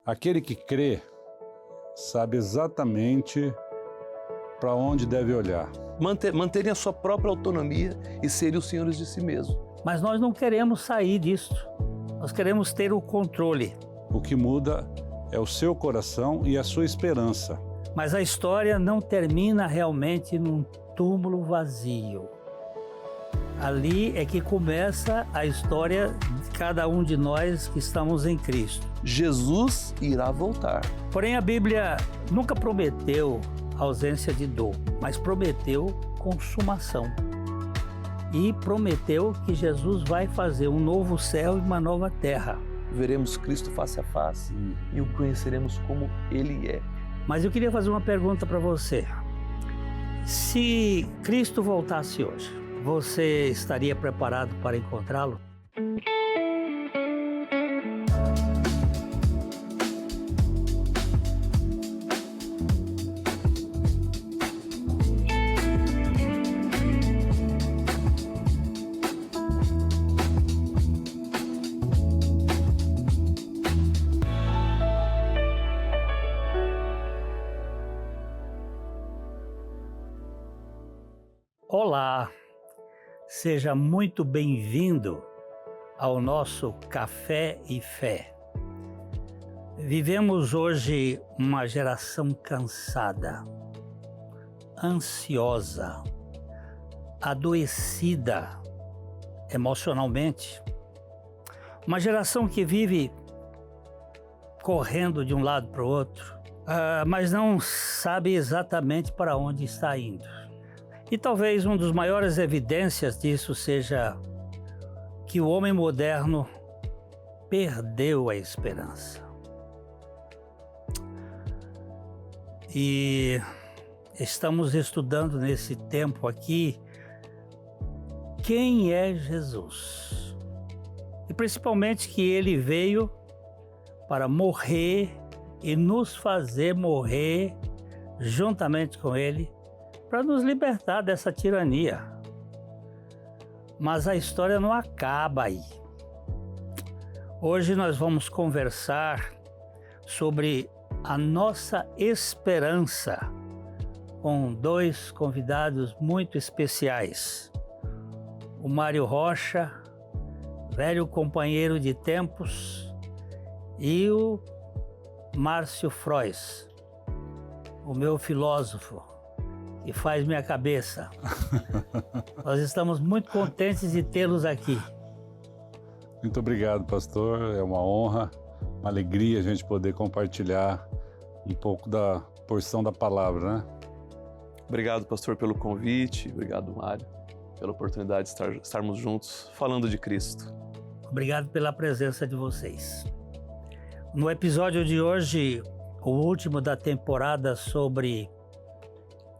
Aquele que crê sabe exatamente para onde deve olhar. Manterem a sua própria autonomia e serem os senhores de si mesmo. Mas nós não queremos sair disso. Nós queremos ter o controle. O que muda é o seu coração e a sua esperança. Mas a história não termina realmente num túmulo vazio. Ali é que começa a história de cada um de nós que estamos em Cristo. Jesus irá voltar. Porém, a Bíblia nunca prometeu ausência de dor, mas prometeu consumação. E prometeu que Jesus vai fazer um novo céu e uma nova terra. Veremos Cristo face a face e o conheceremos como Ele é. Mas eu queria fazer uma pergunta para você. Se Cristo voltasse hoje, você estaria preparado para encontrá-lo? Olá, seja muito bem-vindo ao nosso Café e Fé. Vivemos hoje uma geração cansada, ansiosa, adoecida emocionalmente. Uma geração que vive correndo de um lado para o outro, mas não sabe exatamente para onde está indo. E talvez uma das maiores evidências disso seja que o homem moderno perdeu a esperança. E estamos estudando nesse tempo aqui quem é Jesus. E principalmente que ele veio para morrer e nos fazer morrer juntamente com ele, para nos libertar dessa tirania. Mas a história não acaba aí. Hoje nós vamos conversar sobre a nossa esperança com dois convidados muito especiais. O Mário Rocha, velho companheiro de tempos, e o Márcio Frois, o meu filósofo, que faz minha cabeça. Nós estamos muito contentes de tê-los aqui. Muito obrigado, pastor. É uma honra, uma alegria a gente poder compartilhar um pouco da porção da palavra, né? Obrigado, pastor, pelo convite. Obrigado, Mário, pela oportunidade de estarmos juntos falando de Cristo. Obrigado pela presença de vocês. No episódio de hoje, o último da temporada sobre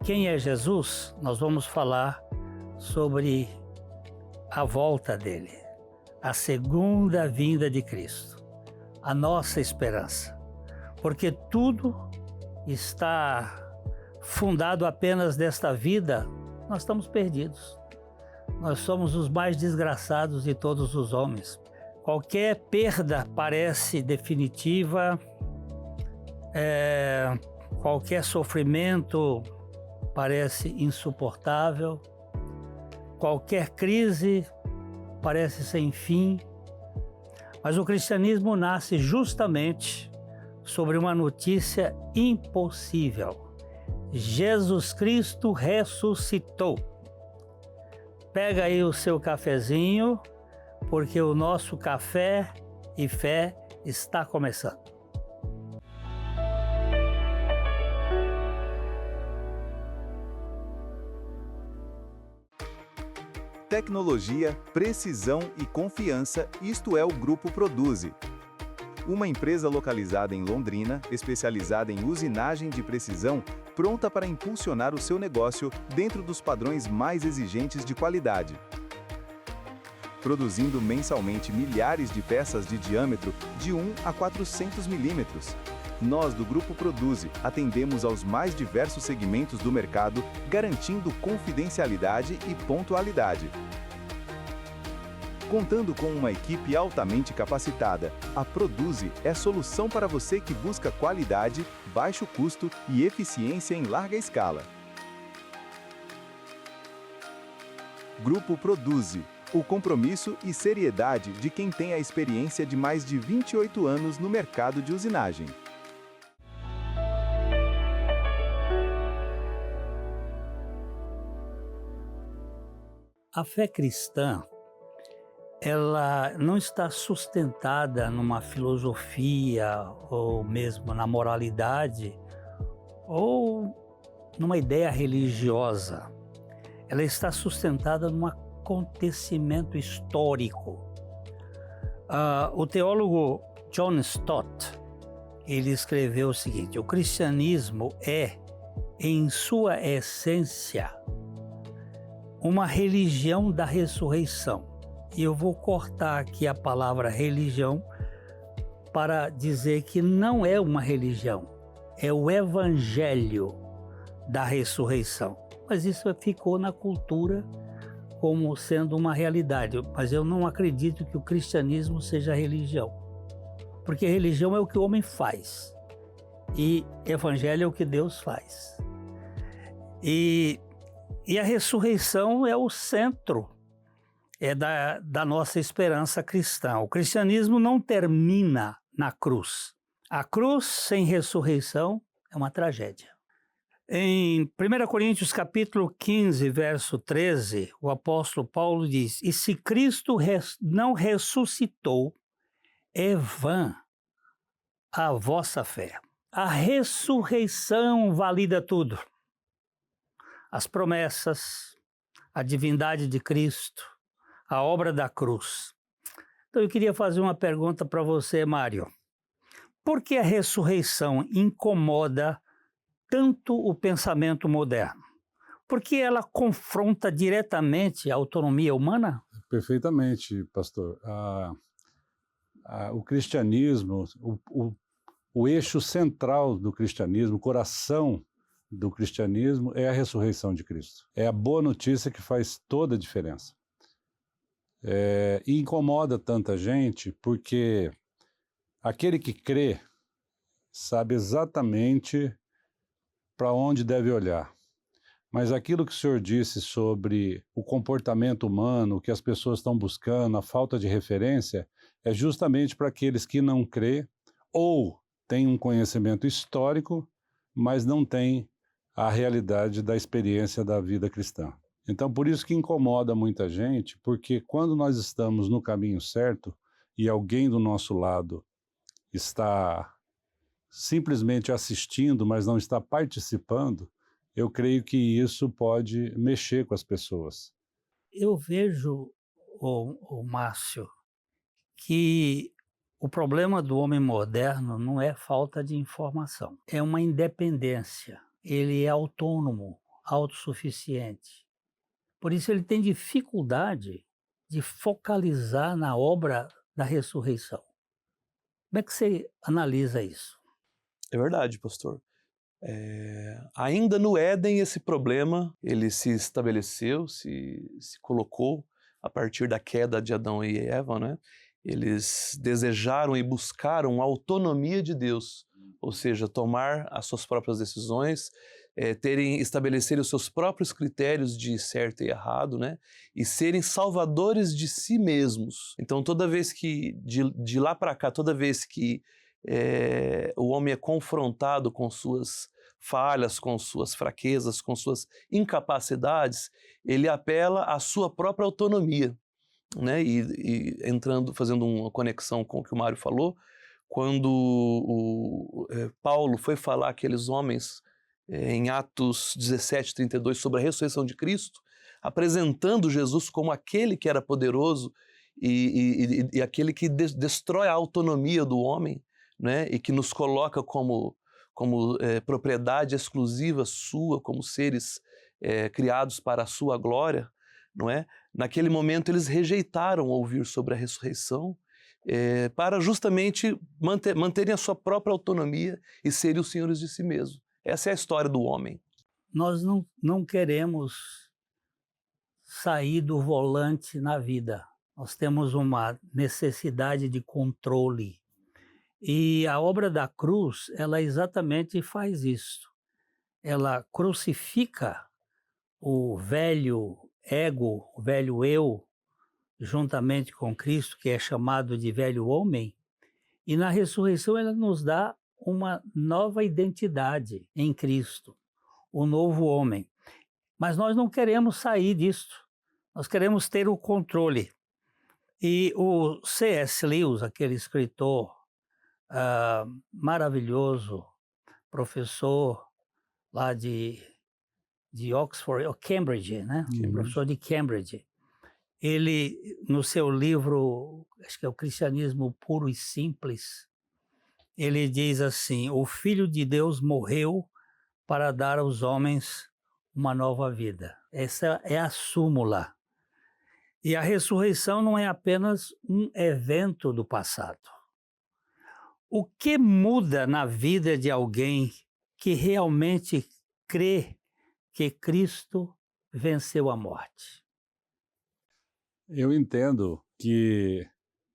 quem é Jesus, nós vamos falar sobre a volta dele, a segunda vinda de Cristo, a nossa esperança. Porque tudo está fundado apenas nesta vida, nós estamos perdidos. Nós somos os mais desgraçados de todos os homens. Qualquer perda parece definitiva, qualquer sofrimento parece insuportável, qualquer crise parece sem fim, mas o cristianismo nasce justamente sobre uma notícia impossível. Jesus Cristo ressuscitou. Pega aí o seu cafezinho, porque o nosso Café e Fé está começando. Tecnologia, precisão e confiança, isto é o Grupo Produzi. Uma empresa localizada em Londrina, especializada em usinagem de precisão, pronta para impulsionar o seu negócio dentro dos padrões mais exigentes de qualidade. Produzindo mensalmente milhares de peças de diâmetro de 1 a 400 milímetros. Nós, do Grupo Produzi, atendemos aos mais diversos segmentos do mercado, garantindo confidencialidade e pontualidade. Contando com uma equipe altamente capacitada, a Produzi é solução para você que busca qualidade, baixo custo e eficiência em larga escala. Grupo Produzi, o compromisso e seriedade de quem tem a experiência de mais de 28 anos no mercado de usinagem. A fé cristã, ela não está sustentada numa filosofia ou mesmo na moralidade ou numa ideia religiosa. Ela está sustentada num acontecimento histórico. O teólogo John Stott, ele escreveu o seguinte: o cristianismo é, em sua essência, uma religião da ressurreição. E eu vou cortar aqui a palavra religião para dizer que não é uma religião, é o evangelho da ressurreição. Mas isso ficou na cultura como sendo uma realidade. Mas eu não acredito que o cristianismo seja religião. Porque religião é o que o homem faz. E evangelho é o que Deus faz. E a ressurreição é o centro da nossa esperança cristã. O cristianismo não termina na cruz. A cruz sem ressurreição é uma tragédia. Em 1 Coríntios capítulo 15, verso 13, o apóstolo Paulo diz: e se Cristo não ressuscitou, é vã a vossa fé. A ressurreição valida tudo. As promessas, a divindade de Cristo, a obra da cruz. Então eu queria fazer uma pergunta para você, Mário. Por que a ressurreição incomoda tanto o pensamento moderno? Porque ela confronta diretamente a autonomia humana? Perfeitamente, pastor. O cristianismo, o eixo central do cristianismo, o coração do cristianismo é a ressurreição de Cristo. É a boa notícia que faz toda a diferença. E incomoda tanta gente porque aquele que crê sabe exatamente para onde deve olhar. Mas aquilo que o senhor disse sobre o comportamento humano, o que as pessoas estão buscando, a falta de referência, é justamente para aqueles que não crê ou têm um conhecimento histórico, mas não têm a realidade da experiência da vida cristã. Então, por isso que incomoda muita gente, porque quando nós estamos no caminho certo e alguém do nosso lado está simplesmente assistindo, mas não está participando, eu creio que isso pode mexer com as pessoas. Eu vejo, o Márcio, que o problema do homem moderno não é falta de informação, é uma independência. Ele é autônomo, autossuficiente. Por isso ele tem dificuldade de focalizar na obra da ressurreição. Como é que você analisa isso? É verdade, pastor. Ainda no Éden, esse problema ele se estabeleceu, se colocou a partir da queda de Adão e Eva, né? Eles desejaram e buscaram a autonomia de Deus, ou seja, tomar as suas próprias decisões, estabelecerem os seus próprios critérios de certo e errado, né? E serem salvadores de si mesmos. Então, toda vez que, de lá para cá, toda vez que o homem é confrontado com suas falhas, com suas fraquezas, com suas incapacidades, ele apela à sua própria autonomia, né? E fazendo uma conexão com o que o Mário falou, quando Paulo foi falar àqueles homens em Atos 17:32 sobre a ressurreição de Cristo, apresentando Jesus como aquele que era poderoso e aquele que destrói a autonomia do homem, né? E que nos coloca como propriedade exclusiva sua, como seres criados para a sua glória, não é? Naquele momento eles rejeitaram ouvir sobre a ressurreição para justamente manterem a sua própria autonomia e serem os senhores de si mesmos. Essa é a história do homem. Nós não queremos sair do volante na vida. Nós temos uma necessidade de controle. E a obra da cruz, ela exatamente faz isso. Ela crucifica o velho ego, o velho eu, juntamente com Cristo, que é chamado de velho homem, e na ressurreição ela nos dá uma nova identidade em Cristo, o novo homem. Mas nós não queremos sair disso, nós queremos ter o controle. E o C.S. Lewis, aquele escritor maravilhoso, professor lá de Oxford, ou Cambridge, né? Professor de Cambridge. Ele, no seu livro, acho que é o Cristianismo Puro e Simples, ele diz assim: o Filho de Deus morreu para dar aos homens uma nova vida. Essa é a súmula. E a ressurreição não é apenas um evento do passado. O que muda na vida de alguém que realmente crê que Cristo venceu a morte? Eu entendo que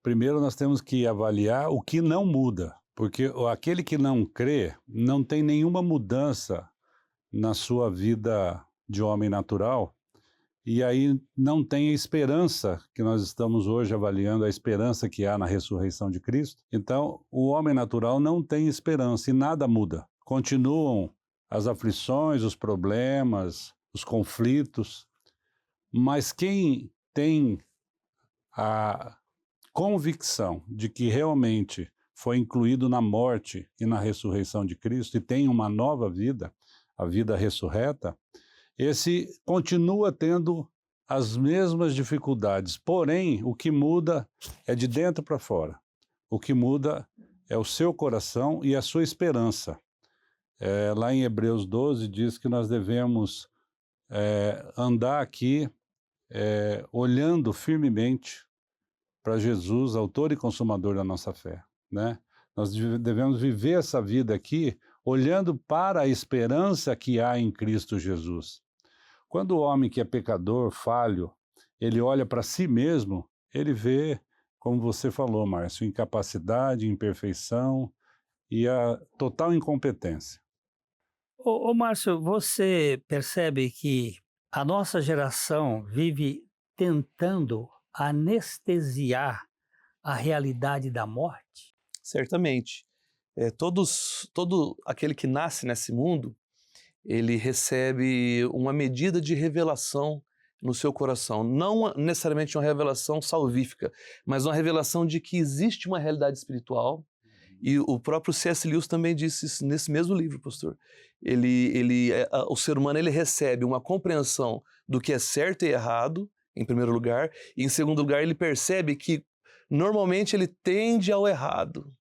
primeiro nós temos que avaliar o que não muda, porque aquele que não crê não tem nenhuma mudança na sua vida de homem natural, e aí não tem a esperança que nós estamos hoje avaliando, a esperança que há na ressurreição de Cristo. Então, o homem natural não tem esperança e nada muda. Continuam as aflições, os problemas, os conflitos, mas quem tem a convicção de que realmente foi incluído na morte e na ressurreição de Cristo e tem uma nova vida, a vida ressurreta, esse continua tendo as mesmas dificuldades, porém o que muda é de dentro para fora. O que muda é o seu coração e a sua esperança. Lá em Hebreus 12 diz que nós devemos andar aqui olhando firmemente para Jesus, autor e consumador da nossa fé, né? Nós devemos viver essa vida aqui olhando para a esperança que há em Cristo Jesus. Quando o homem que é pecador, falho, ele olha para si mesmo, ele vê, como você falou, Márcio, incapacidade, imperfeição e a total incompetência. Ô Márcio, você percebe que a nossa geração vive tentando anestesiar a realidade da morte? Certamente. Todo aquele que nasce nesse mundo, ele recebe uma medida de revelação no seu coração. Não necessariamente uma revelação salvífica, mas uma revelação de que existe uma realidade espiritual. E o próprio C.S. Lewis também disse isso nesse mesmo livro, pastor. O ser humano ele recebe uma compreensão do que é certo e errado, em primeiro lugar, e em segundo lugar ele percebe que normalmente ele tende ao errado.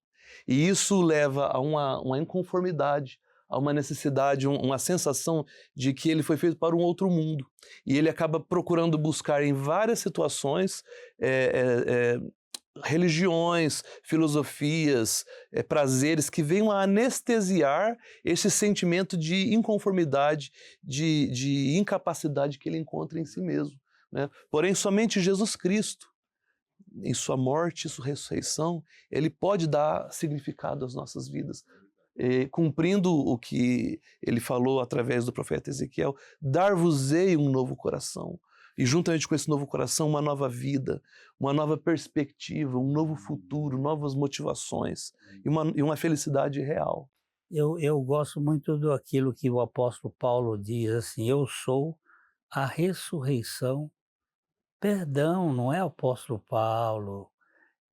E isso leva a uma inconformidade, a uma necessidade, uma sensação de que ele foi feito para um outro mundo. E ele acaba procurando buscar em várias situações religiões, filosofias, prazeres que venham a anestesiar esse sentimento de inconformidade, de incapacidade que ele encontra em si mesmo, né? Porém, somente Jesus Cristo, em sua morte e sua ressurreição, ele pode dar significado às nossas vidas, cumprindo o que ele falou através do profeta Ezequiel: dar-vos-ei um novo coração. E juntamente com esse novo coração, uma nova vida, uma nova perspectiva, um novo futuro, novas motivações e uma felicidade real. Eu gosto muito daquilo que o apóstolo Paulo diz, assim: eu sou a ressurreição. Perdão, não é o apóstolo Paulo,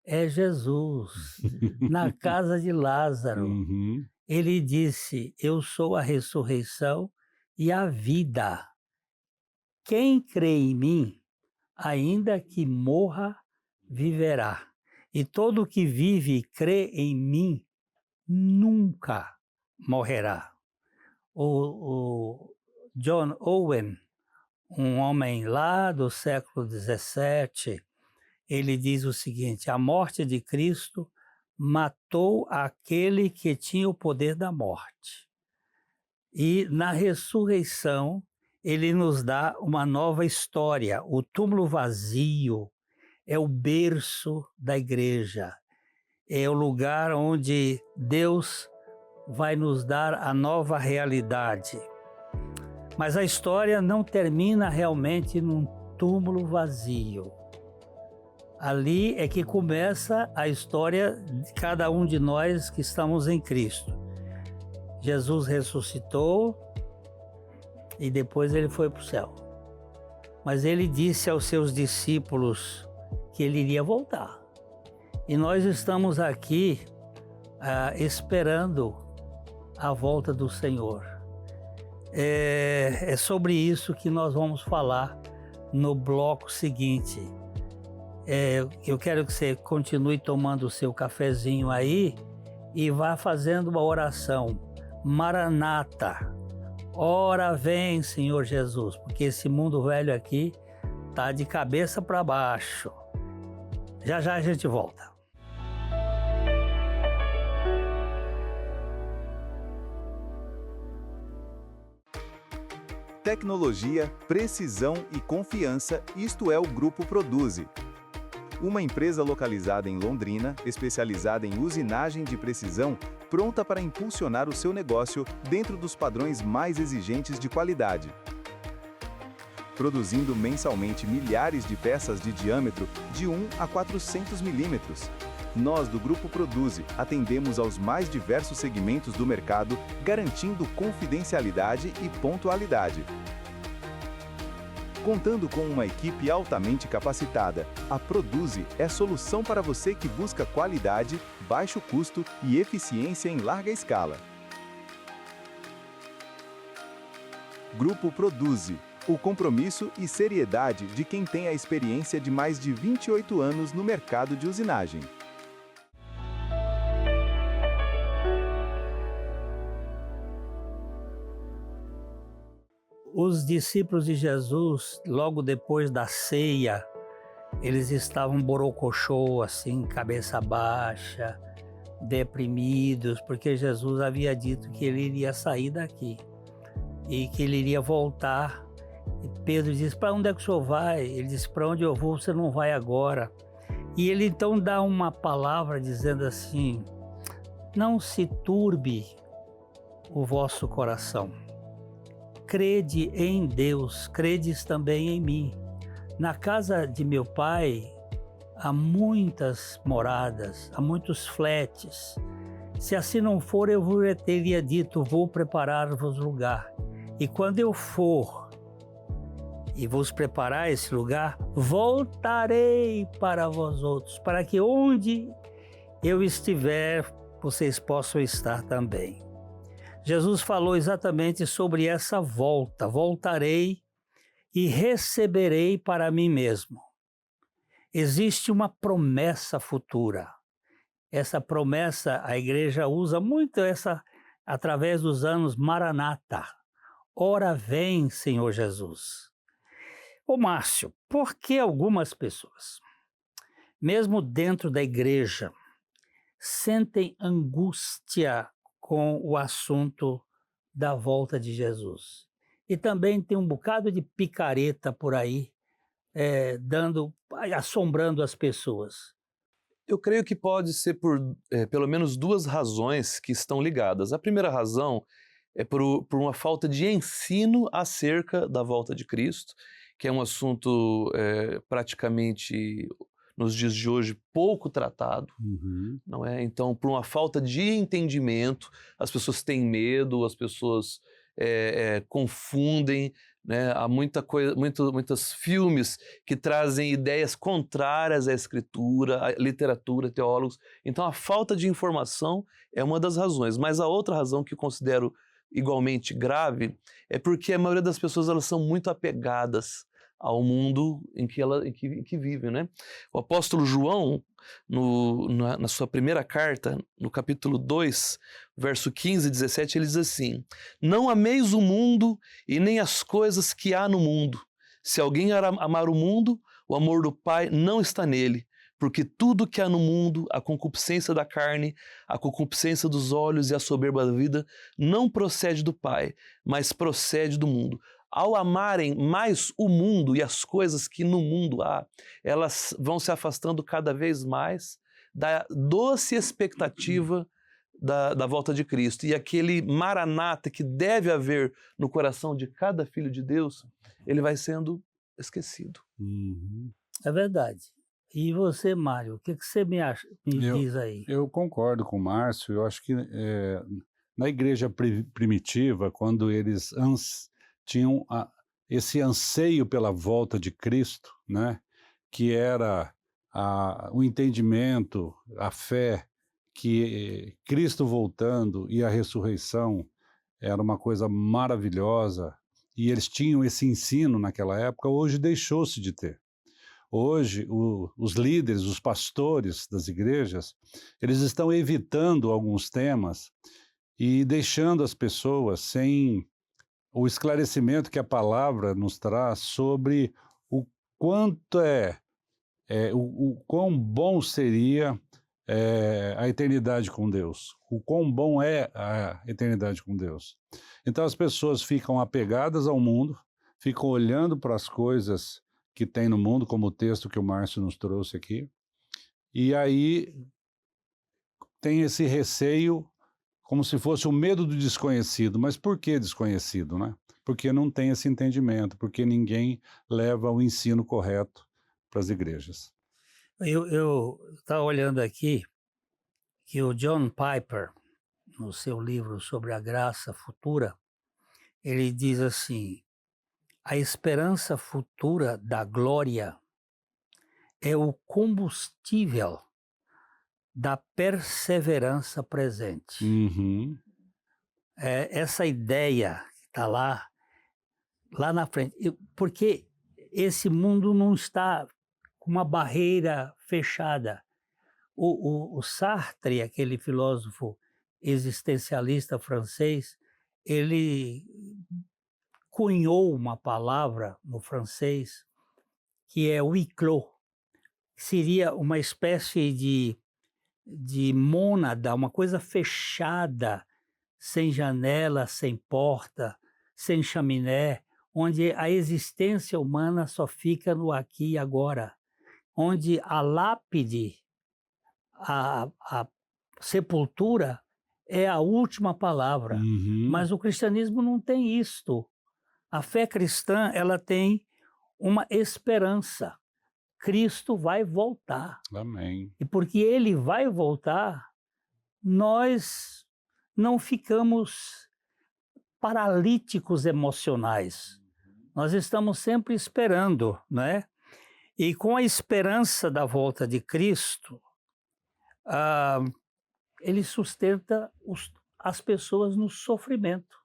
é Jesus. Na casa de Lázaro, ele disse: eu sou a ressurreição e a vida. Quem crê em mim, ainda que morra, viverá. E todo que vive e crê em mim, nunca morrerá. O John Owen, um homem lá do século XVII, ele diz o seguinte: a morte de Cristo matou aquele que tinha o poder da morte. E na ressurreição, ele nos dá uma nova história. O túmulo vazio é o berço da igreja. É o lugar onde Deus vai nos dar a nova realidade. Mas a história não termina realmente num túmulo vazio. Ali é que começa a história de cada um de nós que estamos em Cristo. Jesus ressuscitou e depois ele foi para o céu. Mas ele disse aos seus discípulos que ele iria voltar. E nós estamos aqui esperando a volta do Senhor. É sobre isso que nós vamos falar no bloco seguinte. Eu quero que você continue tomando o seu cafezinho aí e vá fazendo uma oração. Maranata, ora vem, Senhor Jesus, porque esse mundo velho aqui tá de cabeça para baixo. Já já a gente volta. Tecnologia, precisão e confiança, isto é o Grupo Produzi. Uma empresa localizada em Londrina, especializada em usinagem de precisão, pronta para impulsionar o seu negócio dentro dos padrões mais exigentes de qualidade. Produzindo mensalmente milhares de peças de diâmetro de 1 a 400 milímetros. Nós, do Grupo Produzi, atendemos aos mais diversos segmentos do mercado, garantindo confidencialidade e pontualidade. Contando com uma equipe altamente capacitada, a Produzi é solução para você que busca qualidade, baixo custo e eficiência em larga escala. Grupo Produzi, o compromisso e seriedade de quem tem a experiência de mais de 28 anos no mercado de usinagem. Os discípulos de Jesus, logo depois da ceia, eles estavam borocochô, assim, cabeça baixa, deprimidos, porque Jesus havia dito que ele iria sair daqui e que ele iria voltar. E Pedro disse: para onde é que o senhor vai? Ele disse: para onde eu vou, você não vai agora. E ele então dá uma palavra dizendo assim: não se turbe o vosso coração. Crede em Deus, credes também em mim. Na casa de meu pai há muitas moradas, há muitos fletes. Se assim não for, eu vos teria dito: vou preparar-vos lugar. E quando eu for e vos preparar esse lugar, voltarei para vós outros, para que onde eu estiver, vocês possam estar também. Jesus falou exatamente sobre essa volta. Voltarei e receberei para mim mesmo. Existe uma promessa futura. Essa promessa, a igreja usa muito essa, através dos anos, Maranata. Ora vem, Senhor Jesus. Ô Márcio, por que algumas pessoas, mesmo dentro da igreja, sentem angústia com o assunto da volta de Jesus? E também tem um bocado de picareta por aí, assombrando as pessoas. Eu creio que pode ser por pelo menos duas razões que estão ligadas. A primeira razão é por uma falta de ensino acerca da volta de Cristo, que é um assunto praticamente, nos dias de hoje, pouco tratado, não é? Então, por uma falta de entendimento, as pessoas têm medo, as pessoas confundem, né? Há muitos filmes que trazem ideias contrárias à escritura, à literatura, teólogos. Então, a falta de informação é uma das razões. Mas a outra razão que eu considero igualmente grave é porque a maioria das pessoas, elas são muito apegadas ao mundo em que vivem, né? O apóstolo João, na sua primeira carta, no capítulo 2, verso 15 e 17, ele diz assim: não ameis o mundo e nem as coisas que há no mundo. Se alguém amar o mundo, o amor do Pai não está nele. Porque tudo que há no mundo, a concupiscência da carne, a concupiscência dos olhos e a soberba da vida, não procede do Pai, mas procede do mundo. ao amarem mais o mundo e as coisas que no mundo há, elas vão se afastando cada vez mais da doce expectativa da volta de Cristo. E aquele maranata que deve haver no coração de cada filho de Deus, ele vai sendo esquecido. Uhum. É verdade. E você, Mário, o que você me diz aí? Eu concordo com o Márcio. Eu acho que na igreja primitiva, quando eles tinham esse anseio pela volta de Cristo, né, que era o entendimento, a fé, que Cristo voltando e a ressurreição era uma coisa maravilhosa, e eles tinham esse ensino naquela época, hoje deixou-se de ter. Hoje, os líderes, os pastores das igrejas, eles estão evitando alguns temas e deixando as pessoas sem o esclarecimento que a palavra nos traz sobre o quanto o quão bom seria a eternidade com Deus, o quão bom é a eternidade com Deus. Então as pessoas ficam apegadas ao mundo, ficam olhando para as coisas que tem no mundo, como o texto que o Márcio nos trouxe aqui, e aí tem esse receio, como se fosse o medo do desconhecido. Mas por que desconhecido, né? Porque não tem esse entendimento, porque ninguém leva o ensino correto para as igrejas. Eu estava olhando aqui que o John Piper, no seu livro sobre a graça futura, ele diz assim: a esperança futura da glória é o combustível da perseverança presente. Uhum. Essa ideia que está lá na frente, porque esse mundo não está com uma barreira fechada. O Sartre, aquele filósofo existencialista francês, ele cunhou uma palavra no francês que é huis clos, que seria uma espécie de mônada, uma coisa fechada, sem janela, sem porta, sem chaminé, onde a existência humana só fica no aqui e agora, onde a lápide, a sepultura é a última palavra. Uhum. Mas o cristianismo não tem isto. A fé cristã, ela tem uma esperança. Cristo vai voltar. Amém. E porque ele vai voltar, nós não ficamos paralíticos emocionais. Nós estamos sempre esperando, né? E com a esperança da volta de Cristo, ele sustenta as pessoas no sofrimento.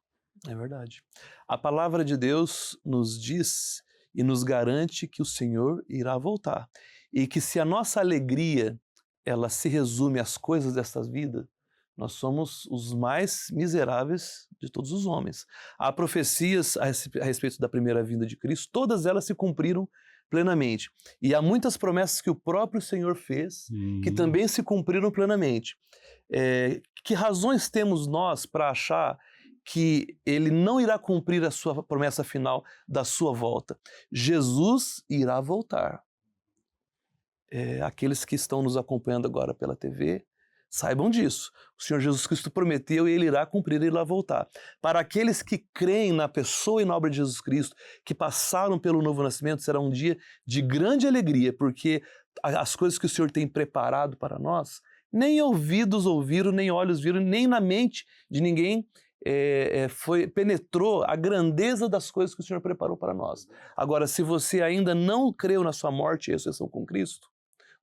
É verdade. A palavra de Deus nos diz e nos garante que o Senhor irá voltar. E que se a nossa alegria ela se resume às coisas desta vida, nós somos os mais miseráveis de todos os homens. Há profecias a respeito da primeira vinda de Cristo, todas elas se cumpriram plenamente. E há muitas promessas que o próprio Senhor fez, que também se cumpriram plenamente. Que razões temos nós para achar que ele não irá cumprir a sua promessa final da sua volta? Jesus irá voltar. Aqueles que estão nos acompanhando agora pela TV, saibam disso. O Senhor Jesus Cristo prometeu e ele irá cumprir e irá voltar. Para aqueles que creem na pessoa e na obra de Jesus Cristo, que passaram pelo novo nascimento, será um dia de grande alegria, porque as coisas que o Senhor tem preparado para nós, nem ouvidos ouviram, nem olhos viram, nem na mente de ninguém penetrou a grandeza das coisas que o Senhor preparou para nós. Agora, se você ainda não creu na sua morte e ressurreição com Cristo,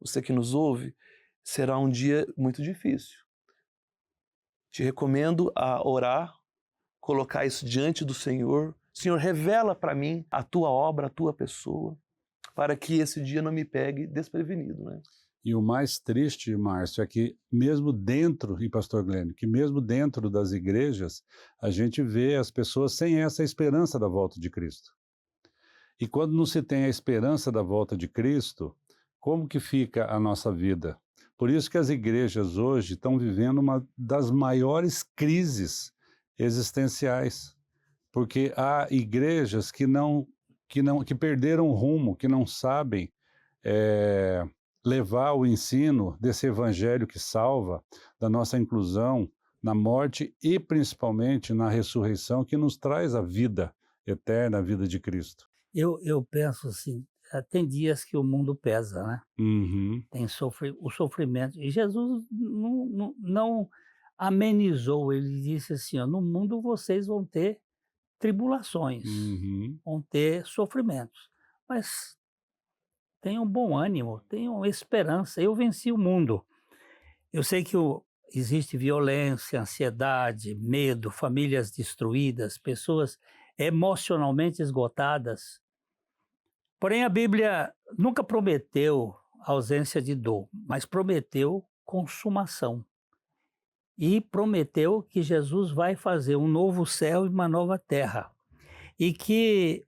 você que nos ouve, será um dia muito difícil. Te recomendo a orar, colocar isso diante do Senhor. Senhor, revela para mim a tua obra, a tua pessoa, para que esse dia não me pegue desprevenido, né? E o mais triste, Márcio, é que mesmo dentro, e pastor Glênio, que mesmo dentro das igrejas, a gente vê as pessoas sem essa esperança da volta de Cristo. E quando não se tem a esperança da volta de Cristo, como que fica a nossa vida? Por isso que as igrejas hoje estão vivendo uma das maiores crises existenciais, porque há igrejas que perderam o rumo, que não sabem levar o ensino desse evangelho que salva, da nossa inclusão na morte e principalmente na ressurreição, que nos traz a vida eterna, a vida de Cristo. Eu penso assim, tem dias que o mundo pesa, né? Uhum. Tem o sofrimento. E Jesus não amenizou, ele disse assim, ó, no mundo vocês vão ter tribulações, Uhum. vão ter sofrimentos, mas tenham bom ânimo, tenham esperança, eu venci o mundo. Eu sei que existe violência, ansiedade, medo, famílias destruídas, pessoas emocionalmente esgotadas. Porém, a Bíblia nunca prometeu ausência de dor, mas prometeu consumação. E prometeu que Jesus vai fazer um novo céu e uma nova terra. E que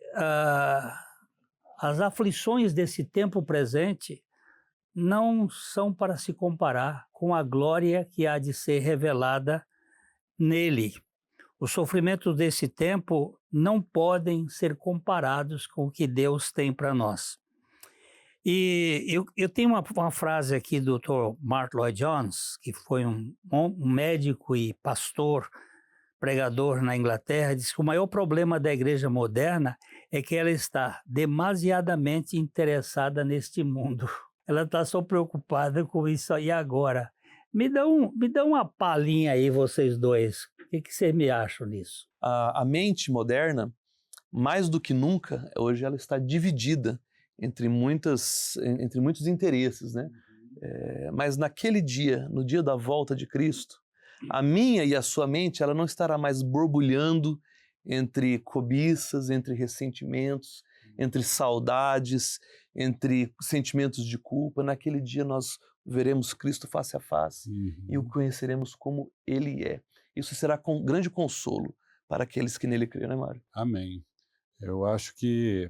as aflições desse tempo presente não são para se comparar com a glória que há de ser revelada nele. Os sofrimentos desse tempo não podem ser comparados com o que Deus tem para nós. E eu tenho uma frase aqui do Dr. Martyn Lloyd-Jones, que foi um médico e pastor, pregador na Inglaterra, disse que o maior problema da igreja moderna é que ela está demasiadamente interessada neste mundo. Ela está só preocupada com isso aí agora. Me dá uma palhinha aí, vocês dois. O que vocês me acham nisso? A mente moderna, mais do que nunca, hoje ela está dividida entre muitos interesses, né? Mas naquele dia, no dia da volta de Cristo, a minha e a sua mente, ela não estará mais borbulhando entre cobiças, entre ressentimentos, entre saudades, entre sentimentos de culpa. Naquele dia nós veremos Cristo face a face e o conheceremos como Ele é. Isso será com grande consolo para aqueles que nele creem, né, Mário? Amém. Eu acho que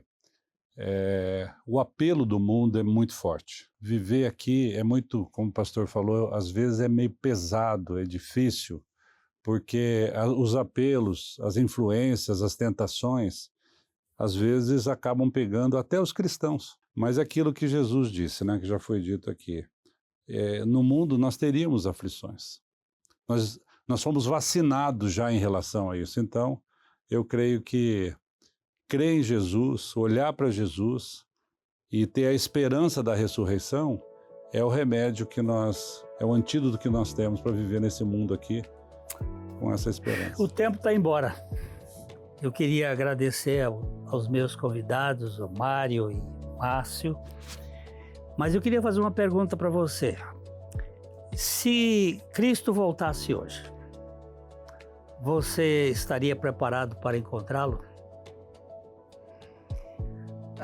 o apelo do mundo é muito forte. Viver aqui é muito, como o pastor falou, às vezes é meio pesado, é difícil, porque os apelos, as influências, as tentações, às vezes acabam pegando até os cristãos. Mas aquilo que Jesus disse, né, que já foi dito aqui, no mundo nós teríamos aflições. Nós fomos vacinados já em relação a isso. Então, eu creio que crer em Jesus, olhar para Jesus e ter a esperança da ressurreição é o remédio é o antídoto que nós temos para viver nesse mundo aqui com essa esperança. O tempo está embora. Eu queria agradecer aos meus convidados, o Mário e o Márcio, mas eu queria fazer uma pergunta para você. Se Cristo voltasse hoje, você estaria preparado para encontrá-lo?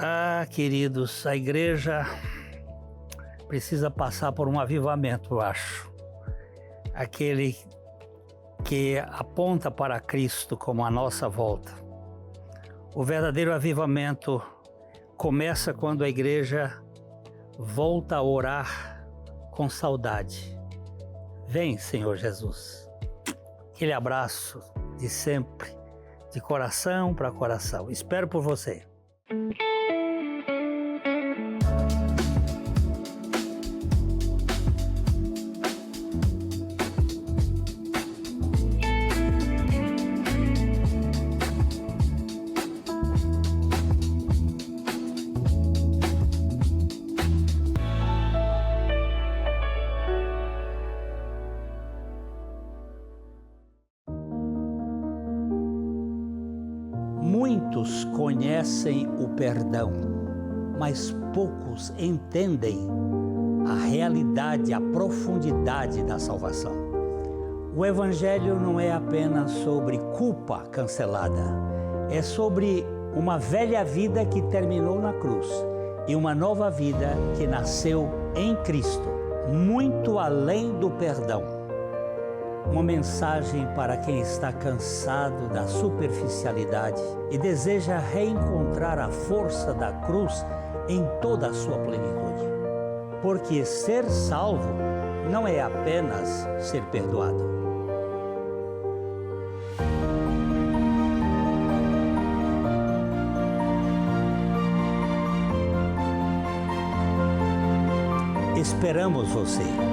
Ah, queridos, a igreja precisa passar por um avivamento, eu acho. Aquele que aponta para Cristo como a nossa volta. O verdadeiro avivamento começa quando a igreja volta a orar com saudade. Vem, Senhor Jesus. Aquele abraço de sempre, de coração para coração. Espero por você. Muitos conhecem o perdão, mas poucos entendem a realidade, a profundidade da salvação. O Evangelho não é apenas sobre culpa cancelada, é sobre uma velha vida que terminou na cruz e uma nova vida que nasceu em Cristo, muito além do perdão. Uma mensagem para quem está cansado da superficialidade e deseja reencontrar a força da cruz em toda a sua plenitude. Porque ser salvo não é apenas ser perdoado. Esperamos você!